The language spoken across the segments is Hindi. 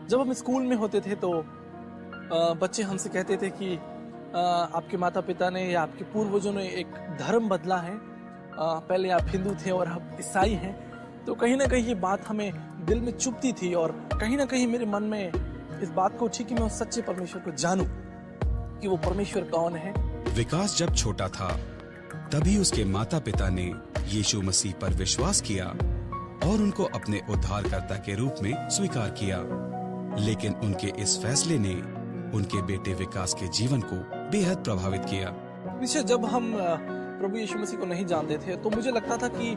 जब हम स्कूल में होते थे तो बच्चे हमसे कहते थे कि आपके माता पिता ने या आपके पूर्वजों ने एक धर्म बदला है, पहले आप हिंदू थे और अब ईसाई हैं। तो कहीं ना कहीं ये बात हमें दिल में चुभती थी और कहीं ना कहीं मेरे मन में इस बात को उठी कि मैं उस सच्चे परमेश्वर को जानूं कि वो परमेश्वर कौन है। विकास जब छोटा था तभी उसके माता पिता ने यीशु मसीह पर विश्वास किया और उनको अपने उद्धारकर्ता के रूप में स्वीकार किया। लेकिन उनके इस फैसले ने उनके बेटे विकास के जीवन को बेहद प्रभावित किया। निश्चय जब हम प्रभु यीशु मसीह को नहीं जानते थे तो मुझे लगता था कि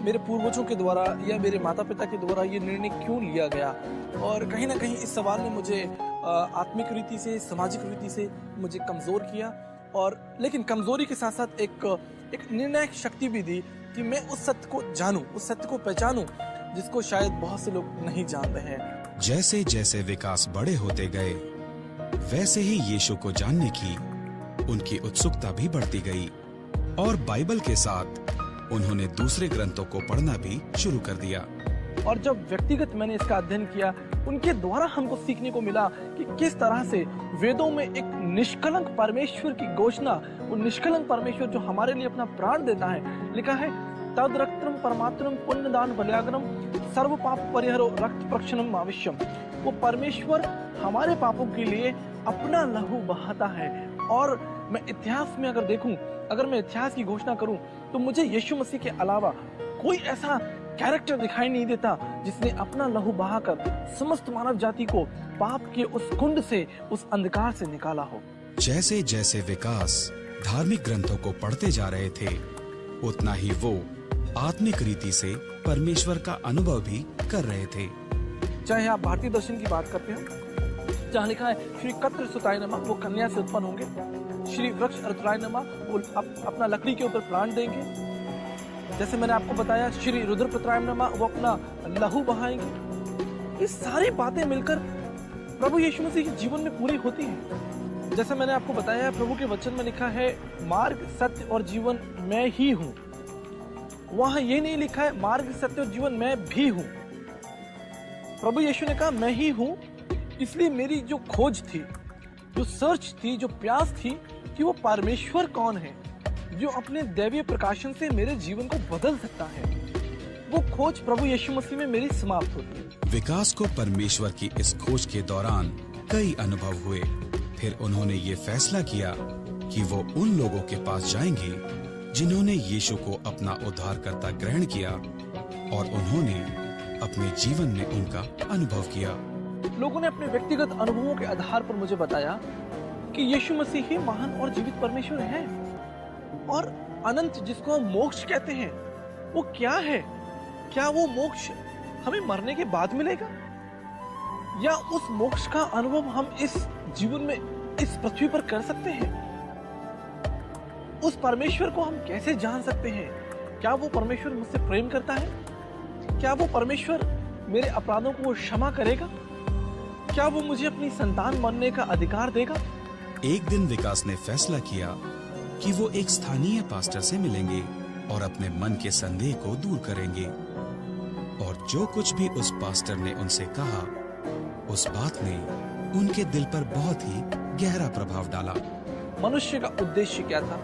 मेरे पूर्वजों के द्वारा या मेरे माता पिता के द्वारा ये निर्णय क्यों लिया गया, और कहीं ना कहीं इस सवाल ने मुझे आत्मिक रीति से, सामाजिक रीति से मुझे कमजोर किया। और लेकिन कमजोरी के साथ साथ एक निर्णायक शक्ति भी दी कि मैं उस सत्य को जानूं, उस सत्य को पहचानूं जिसको शायद बहुत से लोग नहीं जानते हैं। जैसे जैसे विकास बड़े होते गए वैसे ही यीशु को जानने की उनकी उत्सुकता भी बढ़ती गई और बाइबल के साथ उन्होंने दूसरे ग्रंथों को पढ़ना भी शुरू कर दिया। और जब व्यक्तिगत मैंने इसका अध्ययन किया, उनके द्वारा हमको सीखने को मिला कि किस तरह से वेदों में एक निष्कलंक परमेश्वर की घोषणा, वो निष्कलंक परमेश्वर जो हमारे लिए अपना प्राण देता है, लिखा है तद रक्तम परमात्रम पुण्यदान बलियाग्रम सर्व पाप परिहरो रक्त प्रक्षणम आवश्यम। वो परमेश्वर हमारे पापों के लिए अपना लहू बहाता है। और मैं इतिहास में अगर देखूं, अगर मैं इतिहास की घोषणा करूं तो मुझे यीशु मसीह के अलावा कोई ऐसा कैरेक्टर दिखाई नहीं देता जिसने अपना लहू बहाकर समस्त मानव जाति को पाप के उस कुंड से, उस अंधकार से निकाला हो। जैसे जैसे विकास धार्मिक ग्रंथों को पढ़ते जा रहे थे उतना ही वो आत्मिक रीति से परमेश्वर का अनुभव भी कर रहे थे। चाहे आप भारतीय दर्शन की बात करते हो, जहाँ लिखा है श्री कत्र सुताय नमः, वो कन्या से उत्पन्न होंगे। श्री वृक्ष अर्थराय नमः, वो अपना लकड़ी के ऊपर प्लांट देंगे। जैसे मैंने आपको बताया श्री रुद्र पुत्राय नमः, वो अपना लहू बहाएंगे। ये सारी बातें मिलकर प्रभु यीशु मसीह के जीवन में पूरी होती है। जैसे मैंने आपको बताया प्रभु के वचन में लिखा है मार्ग सत्य और जीवन मैं ही हूँ। वहां ये नहीं लिखा है मार्ग सत्य और जीवन मैं भी हूँ। प्रभु यीशु ने कहा मैं ही हूँ, इसलिए मेरी जो खोज थी, जो सर्च थी, जो प्यास थी कि वो परमेश्वर कौन है जो अपने दैवीय प्रकाशन से मेरे जीवन को बदल सकता है, वो खोज प्रभु यीशु मसीह में मेरी समाप्त होती है। विकास को परमेश्वर की इस खोज के दौरान कई अनुभव हुए। फिर उन्होंने ये फैसला किया कि वो उन लोगों के पास जाएंगे जिन्होंने यीशु को अपना उद्धारकर्ता ग्रहण किया और उन्होंने अपने जीवन में उनका अनुभव किया। लोगों ने अपने व्यक्तिगत अनुभवों के आधार पर मुझे बताया कि यीशु मसीह ही महान और जीवित परमेश्वर है। और अनंत जिसको हम मोक्ष कहते हैं वो क्या है? क्या वो मोक्ष हमें मरने के बाद मिलेगा, या उस मोक्ष का अनुभव हम इस जीवन में, इस पृथ्वी पर कर सकते हैं? उस परमेश्वर को हम कैसे जान सकते हैं? क्या वो परमेश्वर मुझसे प्रेम करता है? क्या वो परमेश्वर मेरे अपराधों को वो क्षमा करेगा? क्या वो मुझे अपनी संतान मानने का अधिकार देगा? एक दिन विकास ने फैसला किया कि वो एक स्थानीय पास्टर से मिलेंगे और अपने मन के संदेह को दूर करेंगे। और जो कुछ भी उस पास्टर ने उनसे कहा, उस बात ने उनके दिल पर बहुत ही गहरा प्रभाव डाला। मनुष्य का उद्देश्य क्या था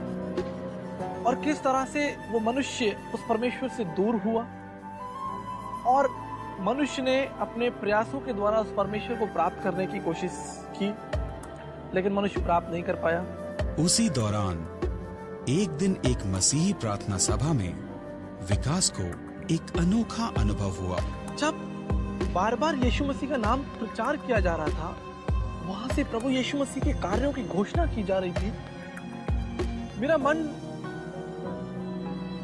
और किस तरह से वो मनुष्य उस परमेश्वर से दूर हुआ, और मनुष्य ने अपने प्रयासों के द्वारा उस परमेश्वर को प्राप्त करने की कोशिश की, लेकिन मनुष्य प्राप्त नहीं कर पाया। उसी दौरान एक दिन एक मसीही प्रार्थना सभा में विकास को एक अनोखा अनुभव हुआ। जब बार बार यीशु मसीह का नाम प्रचार किया जा रहा था, वहां से प्रभु यीशु मसीह के कार्यों की घोषणा की जा रही थी, मेरा मन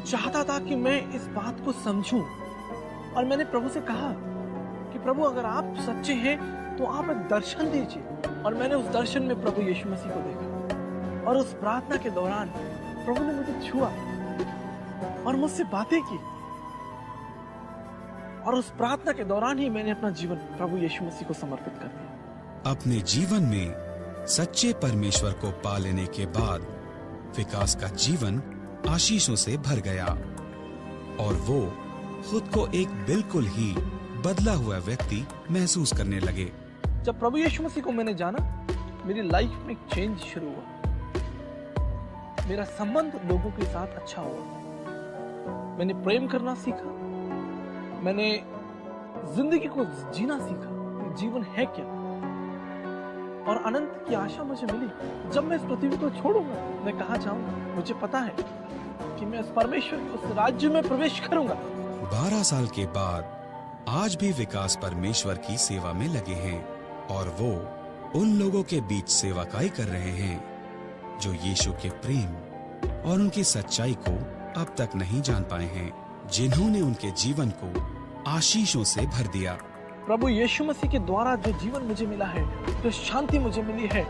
चाहता था कि मैं इस बात को समझूं। और मैंने प्रभु से कहा कि प्रभु अगर आप सच्चे हैं तो आप एक दर्शन दीजिए। और मैंने उस दर्शन में प्रभु यीशु मसीह को देखा, और उस प्रार्थना के दौरान प्रभु ने मुझे छुआ और मुझसे बातें की। और उस प्रार्थना के दौरान ही मैंने अपना जीवन प्रभु यीशु मसीह को समर्पित कर दिया। अपने जीवन में सच्चे परमेश्वर को पा लेने के बाद विकास का जीवन आशीषों से भर गया और वो खुद को एक बिल्कुल ही बदला हुआ व्यक्ति महसूस करने लगे। जब प्रभु यीशु मसीह को मैंने जाना, मेरी लाइफ में एक चेंज शुरू हुआ। मेरा संबंध लोगों के साथ अच्छा हुआ। मैंने प्रेम करना सीखा। मैंने जिंदगी को जीना सीखा। जीवन है क्या और अनंत की आशा मुझे मिली। जब मैं इस पृथ्वी को छोड़ूंगा, मैं कहाँ जाऊंगा? मुझे पता है कि मैं उस परमेश्वर के उस राज्य में प्रवेश करूंगा। 12 साल के बाद आज भी विकास परमेश्वर की सेवा में लगे हैं और वो उन लोगों के बीच सेवकाई कर रहे हैं जो यीशु के प्रेम और उनकी सच्चाई को अब तक नहीं जान पाए हैं, जिन्होंने उनके जीवन को आशीषों से भर दिया। प्रभु यीशु मसीह के द्वारा जो जीवन मुझे मिला है, जो शांति मुझे मिली है,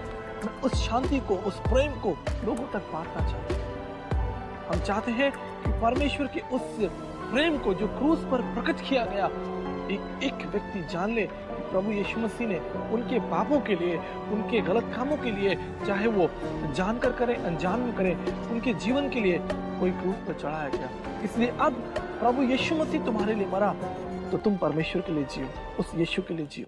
मैं उस शांति को, उस प्रेम को लोगों तक बांटना चाहता हूं। हम चाहते हैं कि परमेश्वर के उस प्रेम को जो क्रूस पर प्रकट किया गया, एक व्यक्ति जान ले कि प्रभु यीशु मसीह ने उनके पापों के लिए, उनके गलत कामों के लिए, चाहे वो जानकर करे अनजान में करे, उनके जीवन के लिए कोई क्रूस पर चढ़ाया गया। इसलिए अब प्रभु यीशु मसीह तुम्हारे लिए मरा, तो तुम परमेश्वर के लिए जियो, उस यीशु के लिए जियो।